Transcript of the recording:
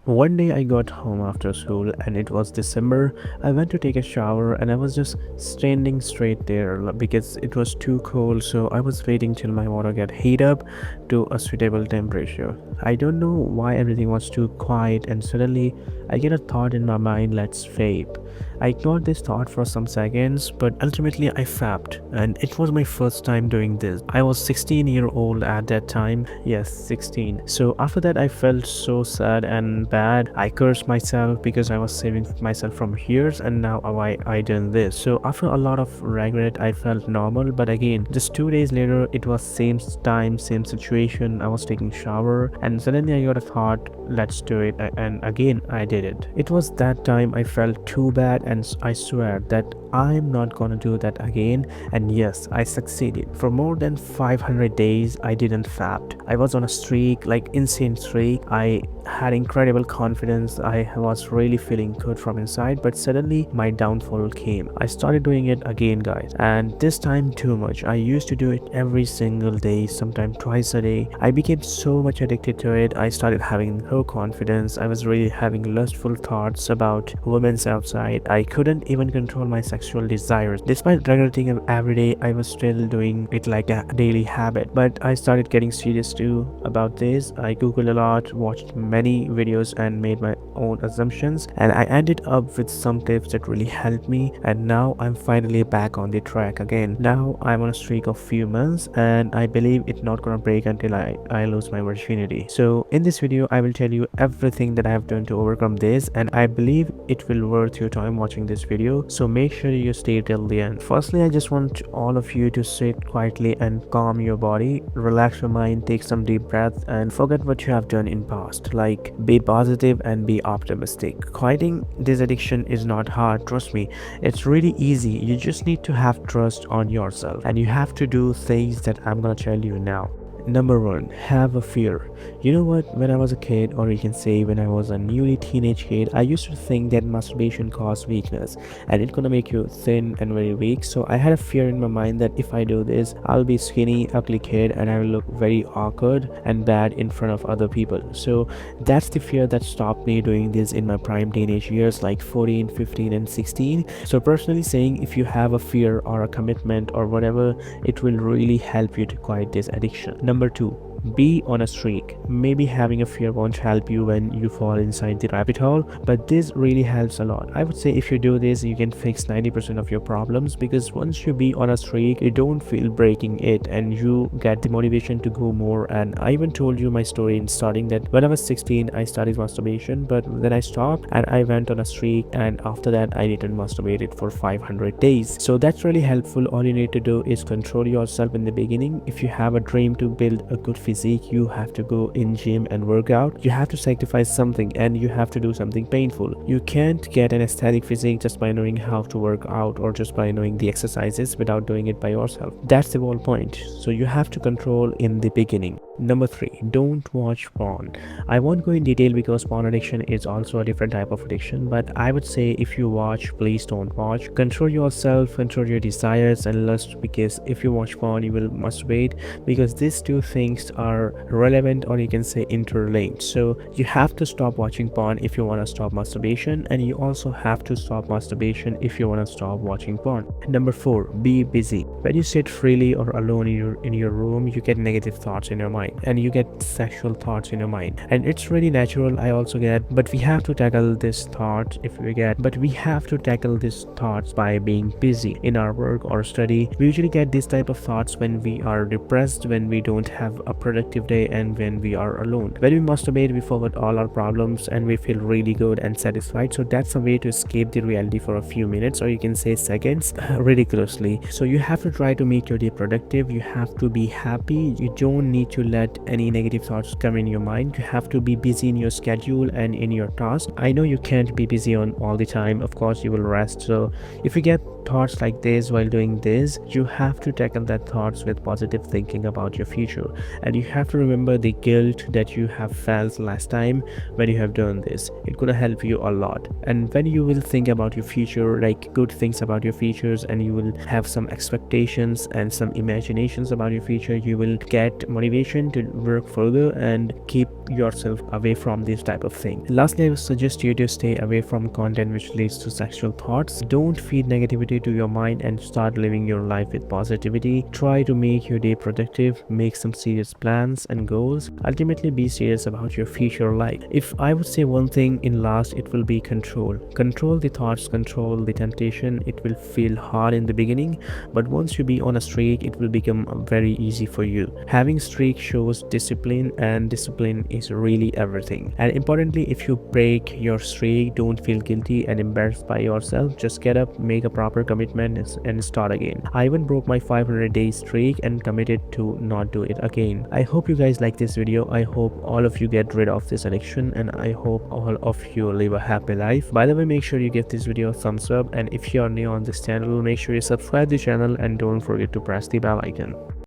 One day I got home after school and it was December. I went to take a shower and I was just standing straight there because it was too cold, so I was waiting till my water get heat up to a suitable temperature. I don't know why everything was too quiet and suddenly I get a thought in my mind, let's vape. I ignored this thought for some seconds, but ultimately I fapped, and it was my first time doing this. I was 16-year-old at that time. Yes, 16. So after that I felt so sad and bad. I cursed myself because I was saving myself from years and now I done this. So after a lot of regret I felt normal, but again just 2 days later it was same time, same situation. I was taking shower and suddenly I got a thought, let's do it, and again I did it. It was that time I felt too bad and I swear that I'm not gonna do that again. And yes, I succeeded. For more than 500 days I didn't fap. I was on a streak, like insane streak. I had incredible confidence. I was really feeling good from inside, but suddenly my downfall came. I started doing it again, guys, and this time too much. I used to do it every single day, sometimes twice a day. I became so much addicted to it. I started having no confidence. I was really having lustful thoughts about women's outside. I couldn't even control my sexual desires. Despite regretting it every day, I was still doing it like a daily habit. But I started getting serious too about this. I googled a lot, watched many videos and made my own assumptions, and I ended up with some tips that really helped me, and now I'm finally back on the track again. Now I'm on a streak of few months and I believe it's not gonna break until I lose my virginity. So in this video I will tell you everything that I have done to overcome this, and I believe it will worth your time watching this video, so make sure you stay till the end. Firstly, I just want all of you to sit quietly and calm your body, relax your mind, take some deep breaths and forget what you have done in past. Like, be positive and be optimistic. Quieting this addiction is not hard, trust me. It's really easy. You just need to have trust on yourself and you have to do things that I'm gonna tell you now. Number one, have a fear. You know what? When I was a kid, or you can say when I was a newly teenage kid, I used to think that masturbation caused weakness and it's gonna make you thin and very weak. So I had a fear in my mind that if I do this, I'll be skinny, ugly kid, and I will look very awkward and bad in front of other people. So that's the fear that stopped me doing this in my prime teenage years, like 14, 15, and 16. So personally saying, if you have a fear or a commitment or whatever, it will really help you to quiet this addiction. Number two, be on a streak. Maybe having a fear won't help you when you fall inside the rabbit hole, but this really helps a lot. I would say if you do this, you can fix 90% of your problems, because once you be on a streak, you don't feel breaking it and you get the motivation to go more. And I even told you my story in starting that when I was 16, I started masturbation, but then I stopped and I went on a streak, and after that I didn't masturbate it for 500 days. So that's really helpful. All you need to do is control yourself in the beginning. If you have a dream to build a good physique, you have to go in gym and work out. You have to sacrifice something and you have to do something painful. You can't get an aesthetic physique just by knowing how to work out or just by knowing the exercises without doing it by yourself. That's the whole point. So you have to control in the beginning. Number three, don't watch porn. I won't go in detail because porn addiction is also a different type of addiction, but I would say if you watch, please don't watch. Control yourself, control your desires and lust, because if you watch porn you will masturbate, because these two things are relevant, or you can say interlinked. So you have to stop watching porn if you want to stop masturbation, and you also have to stop masturbation if you want to stop watching porn. Number four, be busy. When you sit freely or alone in your room, you get negative thoughts in your mind and you get sexual thoughts in your mind, and it's really natural. I also get, but we have to tackle this thought by being busy in our work or study. We usually get this type of thoughts when we are depressed, when we don't have a productive day, and when we are alone. When we masturbate, we forget all our problems and we feel really good and satisfied. So that's a way to escape the reality for a few minutes, or you can say seconds, ridiculously. So you have to try to make your day productive. You have to be happy. You don't need to let any negative thoughts come in your mind. You have to be busy in your schedule and in your task. I know you can't be busy on all the time, of course you will rest. So if you get thoughts like this while doing this, you have to tackle that thoughts with positive thinking about your future, and you have to remember the guilt that you have felt last time when you have done this. It's gonna help you a lot. And when you will think about your future, like good things about your futures, and you will have some expectations and some imaginations about your future, you will get motivation to work further and keep yourself away from this type of thing. Lastly, I would suggest you to stay away from content which leads to sexual thoughts. Don't feed negativity to your mind and start living your life with positivity. Try to make your day productive, make some serious plans and goals. Ultimately, be serious about your future life. If I would say one thing in last, it will be control. Control the thoughts, control the temptation. It will feel hard in the beginning, but once you be on a streak, it will become very easy for you. Having streak shows discipline, and discipline is really everything. And importantly, if you break your streak, don't feel guilty and embarrassed by yourself. Just get up, make a proper commitment, and start again. I even broke my 500-day streak and committed to not do it again. I hope you guys like this video. I hope all of you get rid of this addiction, and I hope all of you live a happy life. By the way, make sure you give this video a thumbs up, and if you are new on this channel, make sure you subscribe the channel and don't forget to press the bell icon.